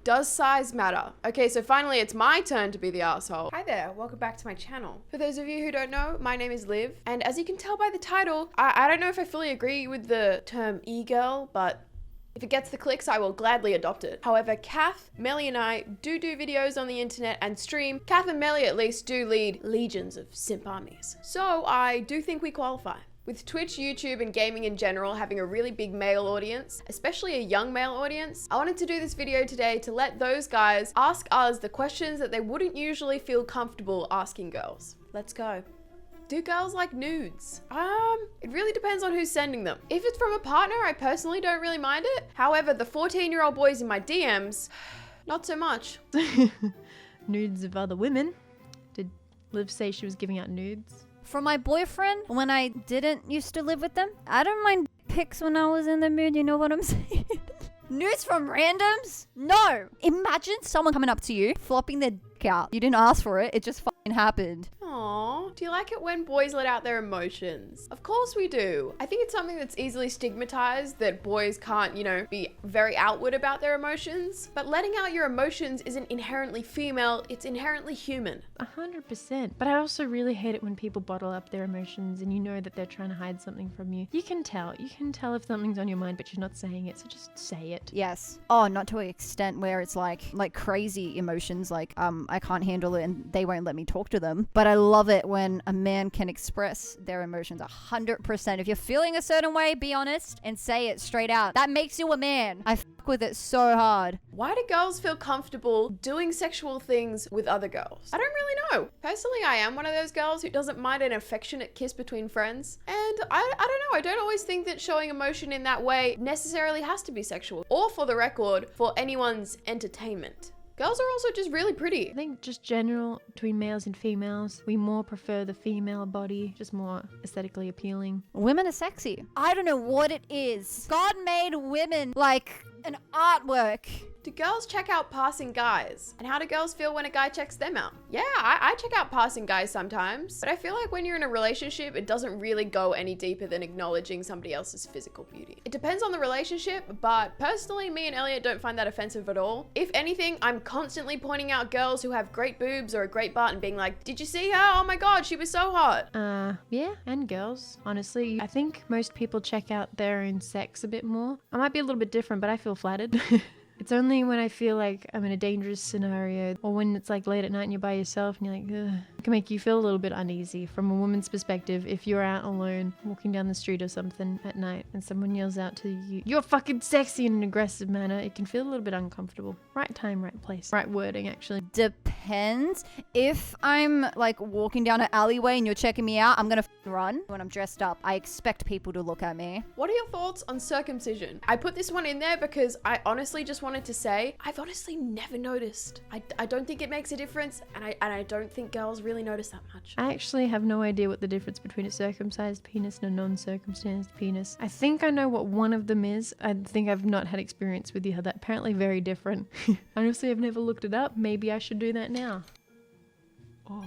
Does size matter? Okay, so finally it's my turn to be the asshole. Hi there, welcome back to my channel. For those of you who don't know, my name is Liv, and as you can tell by the title, I don't know if I fully agree with the term e-girl, but if it gets the clicks, I will gladly adopt it. However, Kath, Melly and I do videos on the internet and stream. Kath and Melly at least do lead legions of simp armies. So I do think we qualify. With Twitch, YouTube, and gaming in general having a really big male audience, especially a young male audience, I wanted to do this video today to let those guys ask us the questions that they wouldn't usually feel comfortable asking girls. Let's go. Do girls like nudes? It really depends on who's sending them. If it's from a partner, I personally don't really mind it. However, the 14-year-old boys in my DMs, not so much. Nudes of other women? Did Liv say she was giving out nudes? From my boyfriend, when I didn't used to live with them, I don't mind pics when I was in the mood, you know what I'm saying? Nudes from randoms? No! Imagine someone coming up to you, flopping their dick out. You didn't ask for it, it just fucking happened. Aww, do you like it when boys let out their emotions? Of course we do. I think it's something that's easily stigmatized that boys can't, be very outward about their emotions. But letting out your emotions isn't inherently female, it's inherently human. 100%. But I also really hate it when people bottle up their emotions and you know that they're trying to hide something from you. You can tell if something's on your mind, but you're not saying it, so just say it. Yes. Oh, not to an extent where it's like crazy emotions, like I can't handle it and they won't let me talk to them. But I love it when a man can express their emotions 100%. If you're feeling a certain way, be honest and say it straight out. That makes you a man. I fuck with it so hard. Why do girls feel comfortable doing sexual things with other girls? I don't really know. Personally, I am one of those girls who doesn't mind an affectionate kiss between friends. And I don't know, I don't always think that showing emotion in that way necessarily has to be sexual. Or for the record, for anyone's entertainment. Girls are also just really pretty. I think just general between males and females, we more prefer the female body, just more aesthetically appealing. Women are sexy. I don't know what it is. God made women like an artwork. Do girls check out passing guys? And how do girls feel when a guy checks them out? Yeah, I check out passing guys sometimes, but I feel like when you're in a relationship, it doesn't really go any deeper than acknowledging somebody else's physical beauty. It depends on the relationship, but personally, me and Elliot don't find that offensive at all. If anything, I'm constantly pointing out girls who have great boobs or a great butt and being like, did you see her? Oh my God, she was so hot. Yeah, and girls, honestly. I think most people check out their own sex a bit more. I might be a little bit different, but I feel flattered. It's only when I feel like I'm in a dangerous scenario or when it's like late at night and you're by yourself and you're like, ugh. It can make you feel a little bit uneasy. From a woman's perspective, if you're out alone, walking down the street or something at night and someone yells out to you, you're fucking sexy in an aggressive manner, it can feel a little bit uncomfortable. Right time, right place. Right wording, actually. Depends. If I'm like walking down an alleyway and you're checking me out, I'm gonna run. When I'm dressed up, I expect people to look at me. What are your thoughts on circumcision? I put this one in there because I honestly just wanted to say, I've honestly never noticed. I don't think it makes a difference, and I don't think girls really notice that much. I actually have no idea what the difference between a circumcised penis and a non-circumcised penis. I think I know what one of them is. I think I've not had experience with the other. Apparently very different. Honestly, I've never looked it up. Maybe I should do that now. Oh.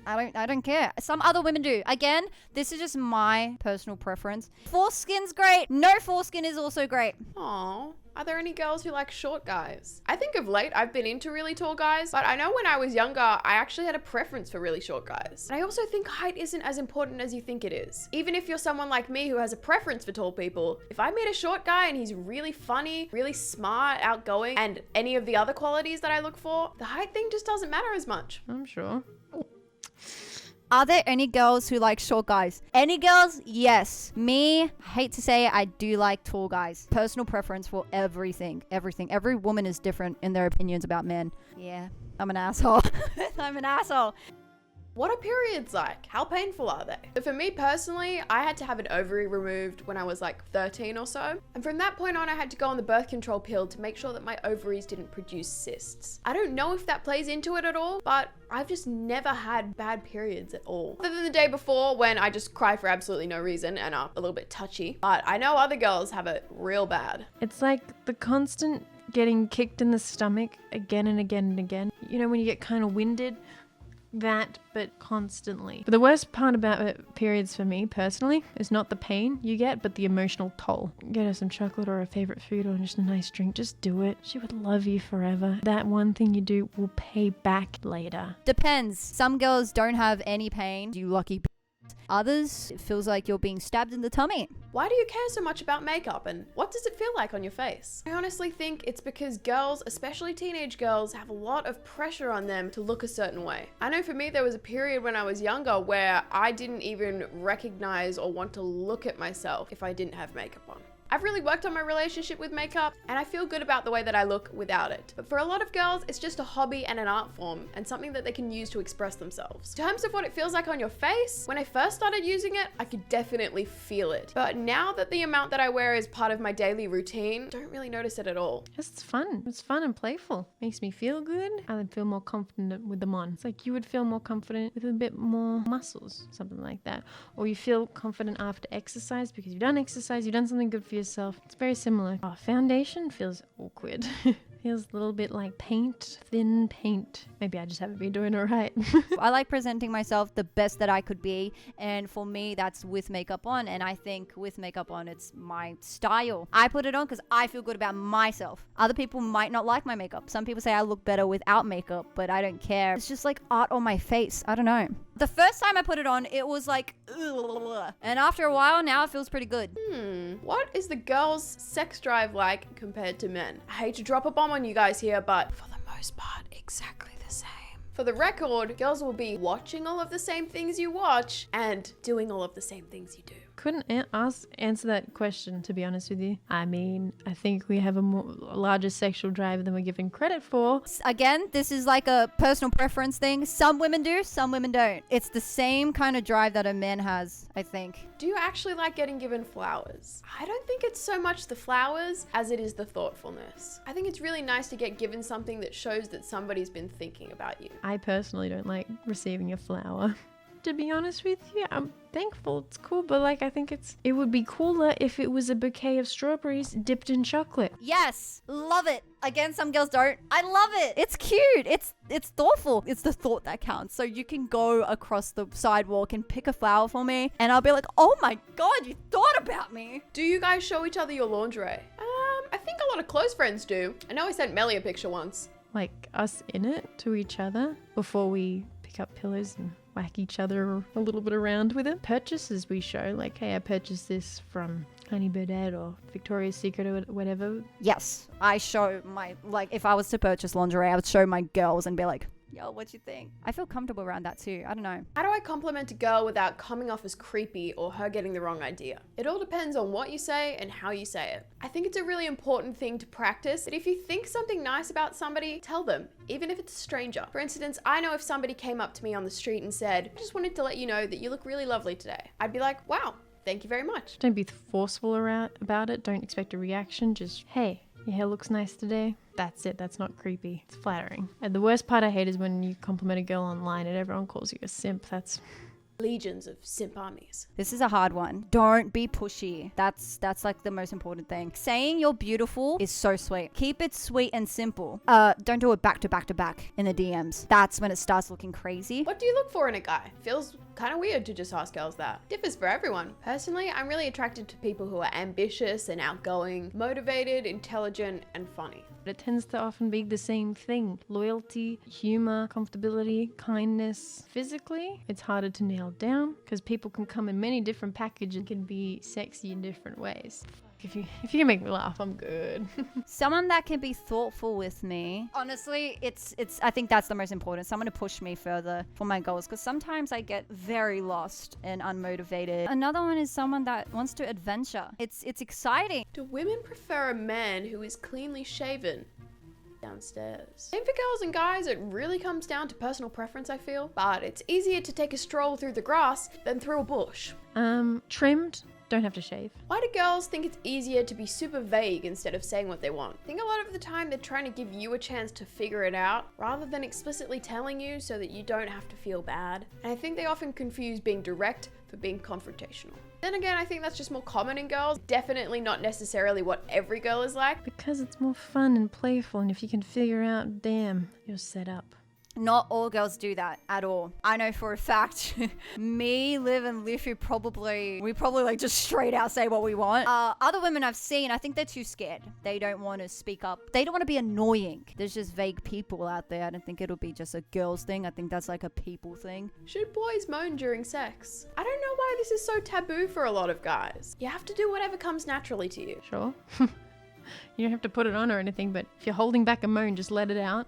I don't care. Some other women do. Again, this is just my personal preference. Foreskin's great. No foreskin is also great. Aww. Are there any girls who like short guys? I think of late I've been into really tall guys, but I know when I was younger, I actually had a preference for really short guys. And I also think height isn't as important as you think it is. Even if you're someone like me who has a preference for tall people, if I meet a short guy and he's really funny, really smart, outgoing, and any of the other qualities that I look for, the height thing just doesn't matter as much. I'm sure. Are there any girls who like short guys? Any girls? Yes. Me, hate to say it, I do like tall guys. Personal preference for everything. Everything. Every woman is different in their opinions about men. Yeah, I'm an asshole. I'm an asshole. What are periods like? How painful are they? So for me personally, I had to have an ovary removed when I was like 13 or so. And from that point on, I had to go on the birth control pill to make sure that my ovaries didn't produce cysts. I don't know if that plays into it at all, but I've just never had bad periods at all. Other than the day before when I just cry for absolutely no reason and are a little bit touchy. But I know other girls have it real bad. It's like the constant getting kicked in the stomach again and again and again. You know, when you get kind of winded, that, but constantly. But the worst part about periods for me personally is not the pain you get, but the emotional toll. Get her some chocolate or a favorite food or just a nice drink. Just do it. She would love you forever. That one thing you do will pay back later. Depends. Some girls don't have any pain. You lucky Others, it feels like you're being stabbed in the tummy. Why do you care so much about makeup, and what does it feel like on your face? I honestly think it's because girls, especially teenage girls, have a lot of pressure on them to look a certain way. I know for me there was a period when I was younger where I didn't even recognize or want to look at myself if I didn't have makeup on. I've really worked on my relationship with makeup, and I feel good about the way that I look without it. But for a lot of girls, it's just a hobby and an art form, and something that they can use to express themselves. In terms of what it feels like on your face, when I first started using it, I could definitely feel it. But now that the amount that I wear is part of my daily routine, I don't really notice it at all. It's fun. It's fun and playful. Makes me feel good. I then feel more confident with them on. It's like you would feel more confident with a bit more muscles, something like that. Or you feel confident after exercise because you've done exercise, you've done something good for yourself. It's very similar. Oh, foundation feels awkward. Feels a little bit like paint, thin paint. Maybe I just haven't been doing it right. I like presenting myself the best that I could be, and for me that's with makeup on, and I think with makeup on it's my style. I put it on because I feel good about myself. Other people might not like my makeup. Some people say I look better without makeup, but I don't care. It's just like art on my face. I don't know. The first time I put it on, it was like, ugh. And after a while, now it feels pretty good. What is the girls' sex drive like compared to men? I hate to drop a bomb on you guys here, but for the most part, exactly the same. For the record, girls will be watching all of the same things you watch and doing all of the same things you do. Couldn't answer that question, to be honest with you. I mean, I think we have a larger sexual drive than we're given credit for. Again, this is like a personal preference thing. Some women do, some women don't. It's the same kind of drive that a man has, I think. Do you actually like getting given flowers? I don't think it's so much the flowers as it is the thoughtfulness. I think it's really nice to get given something that shows that somebody's been thinking about you. I personally don't like receiving a flower. To be honest with you, I'm thankful it's cool, but like I think it would be cooler if it was a bouquet of strawberries dipped in chocolate. Yes, love it. Again, some girls don't. I love it. It's cute. It's thoughtful. It's the thought that counts. So you can go across the sidewalk and pick a flower for me, and I'll be like, oh my god, you thought about me. Do you guys show each other your lingerie? I think a lot of close friends do. I know I sent Melly a picture once. Like us in it to each other before we pick up pillows and whack each other a little bit around with it. Purchases we show, like, hey, I purchased this from Honey Birdette or Victoria's Secret or whatever. Yes, I show my, like, if I was to purchase lingerie, I would show my girls and be like, yo, what you think? I feel comfortable around that too. I don't know. How do I compliment a girl without coming off as creepy or her getting the wrong idea? It all depends on what you say and how you say it. I think it's a really important thing to practice that if you think something nice about somebody, tell them, even if it's a stranger. For instance, I know if somebody came up to me on the street and said, I just wanted to let you know that you look really lovely today. I'd be like, wow, thank you very much. Don't be forceful about it. Don't expect a reaction. Just, hey, your hair looks nice today. That's it. That's not creepy. It's flattering. And the worst part I hate is when you compliment a girl online and everyone calls you a simp. That's legions of simp armies. This is a hard one. Don't be pushy. That's like the most important thing. Saying you're beautiful is so sweet. Keep it sweet and simple. Don't do it back to back to back in the DMs. That's when it starts looking crazy. What do you look for in a guy? Feels kind of weird to just ask girls that. Differs for everyone. Personally, I'm really attracted to people who are ambitious and outgoing, motivated, intelligent, and funny. It tends to often be the same thing. Loyalty, humor, comfortability, kindness. Physically, it's harder to nail down because people can come in many different packages and can be sexy in different ways. If you can make me laugh, I'm good. Someone that can be thoughtful with me. Honestly, it's I think that's the most important. Someone to push me further for my goals, because sometimes I get very lost and unmotivated. Another one is someone that wants to adventure. It's exciting. Do women prefer a man who is cleanly shaven? Downstairs. Same for girls and guys, it really comes down to personal preference, I feel. But it's easier to take a stroll through the grass than through a bush. Trimmed. Don't have to shave. Why do girls think it's easier to be super vague instead of saying what they want? I think a lot of the time they're trying to give you a chance to figure it out rather than explicitly telling you so that you don't have to feel bad. And I think they often confuse being direct for being confrontational. Then again, I think that's just more common in girls. Definitely not necessarily what every girl is like. Because it's more fun and playful, and if you can figure out, damn, you're set up. Not all girls do that at all. I know for a fact, me, Liv, and Liv, we probably like just straight out say what we want. Other women I've seen, I think they're too scared. They don't want to speak up. They don't want to be annoying. There's just vague people out there. I don't think it'll be just a girls thing. I think that's like a people thing. Should boys moan during sex? I don't know why this is so taboo for a lot of guys. You have to do whatever comes naturally to you. Sure. You don't have to put it on or anything, but if you're holding back a moan, just let it out.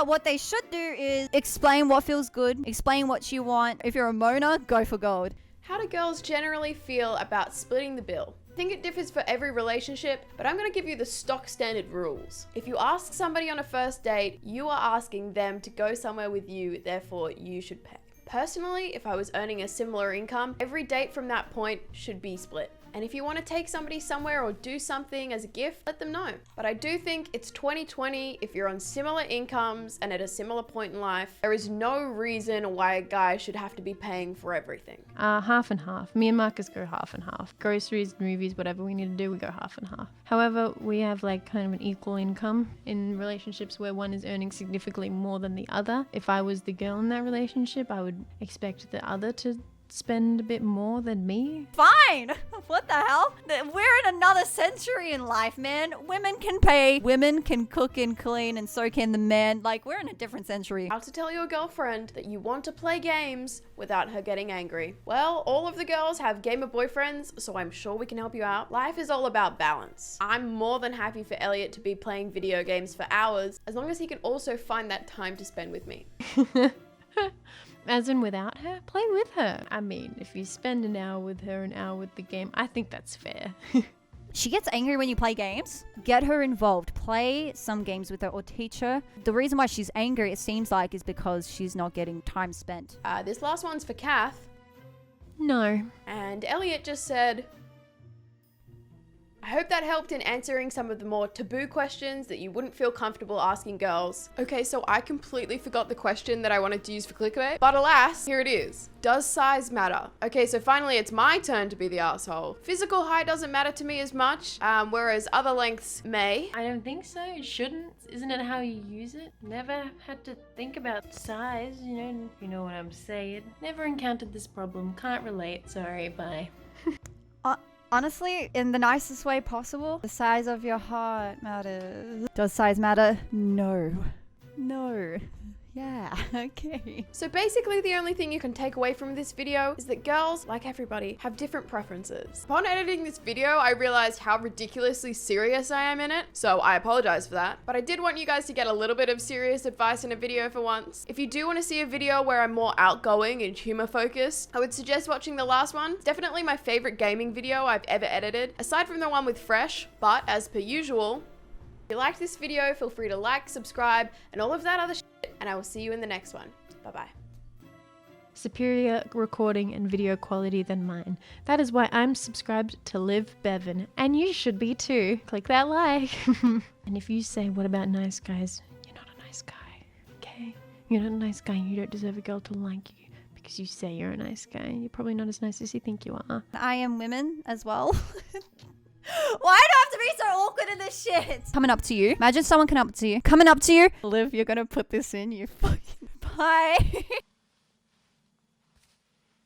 What they should do is explain what feels good, explain what you want. If you're a moaner, go for gold. How do girls generally feel about splitting the bill? I think it differs for every relationship, but I'm going to give you the stock standard rules. If you ask somebody on a first date, you are asking them to go somewhere with you, therefore you should pay. Personally, if I was earning a similar income, every date from that point should be split. And if you want to take somebody somewhere or do something as a gift, let them know. But I do think it's 2020. If you're on similar incomes and at a similar point in life, there is no reason why a guy should have to be paying for everything. Half and half. Me and Marcus go half and half. Groceries, movies, whatever we need to do, we go half and half. However, we have like kind of an equal income in relationships where one is earning significantly more than the other. If I was the girl in that relationship, I would expect the other to spend a bit more than me. Fine. What the hell? We're in another century in life, man. Women can pay, women can cook and clean, and so can the men. Like, we're in a different century. How to tell your girlfriend that you want to play games without her getting angry? Well, all of the girls have gamer boyfriends, so I'm sure we can help you out. Life is all about balance. I'm more than happy for Elliot to be playing video games for hours, as long as he can also find that time to spend with me. As in without her? Play with her. I mean, if you spend an hour with her, an hour with the game, I think that's fair. She gets angry when you play games. Get her involved. Play some games with her or teach her. The reason why she's angry, it seems like, is because she's not getting time spent. This last one's for Kath. No. And Elliot just said, I hope that helped in answering some of the more taboo questions that you wouldn't feel comfortable asking girls. Okay, so I completely forgot the question that I wanted to use for clickbait, but alas, here it is. Does size matter? Okay, so finally it's my turn to be the asshole. Physical height doesn't matter to me as much, whereas other lengths may. I don't think so. It shouldn't. Isn't it how you use it? Never had to think about size, you know what I'm saying. Never encountered this problem. Can't relate. Sorry, bye. Honestly, in the nicest way possible, the size of your heart matters. Does size matter? No. No. Yeah, okay. So basically the only thing you can take away from this video is that girls, like everybody, have different preferences. Upon editing this video, I realized how ridiculously serious I am in it, so I apologize for that. But I did want you guys to get a little bit of serious advice in a video for once. If you do want to see a video where I'm more outgoing and humor focused, I would suggest watching the last one. It's definitely my favorite gaming video I've ever edited, aside from the one with Fresh, but as per usual, if you liked this video, feel free to like, subscribe, and all of that other shit, and I will see you in the next one. Bye-bye. Superior recording and video quality than mine. That is why I'm subscribed to Liv Bevan, and you should be too. Click that like. And if you say, what about nice guys? You're not a nice guy, okay? You're not a nice guy and you don't deserve a girl to like you because you say you're a nice guy. You're probably not as nice as you think you are. I am women as well. Why do I have to be so awkward in this shit? Coming up to you. Imagine someone coming up to you. Liv, you're gonna put this in, you fucking... Bye.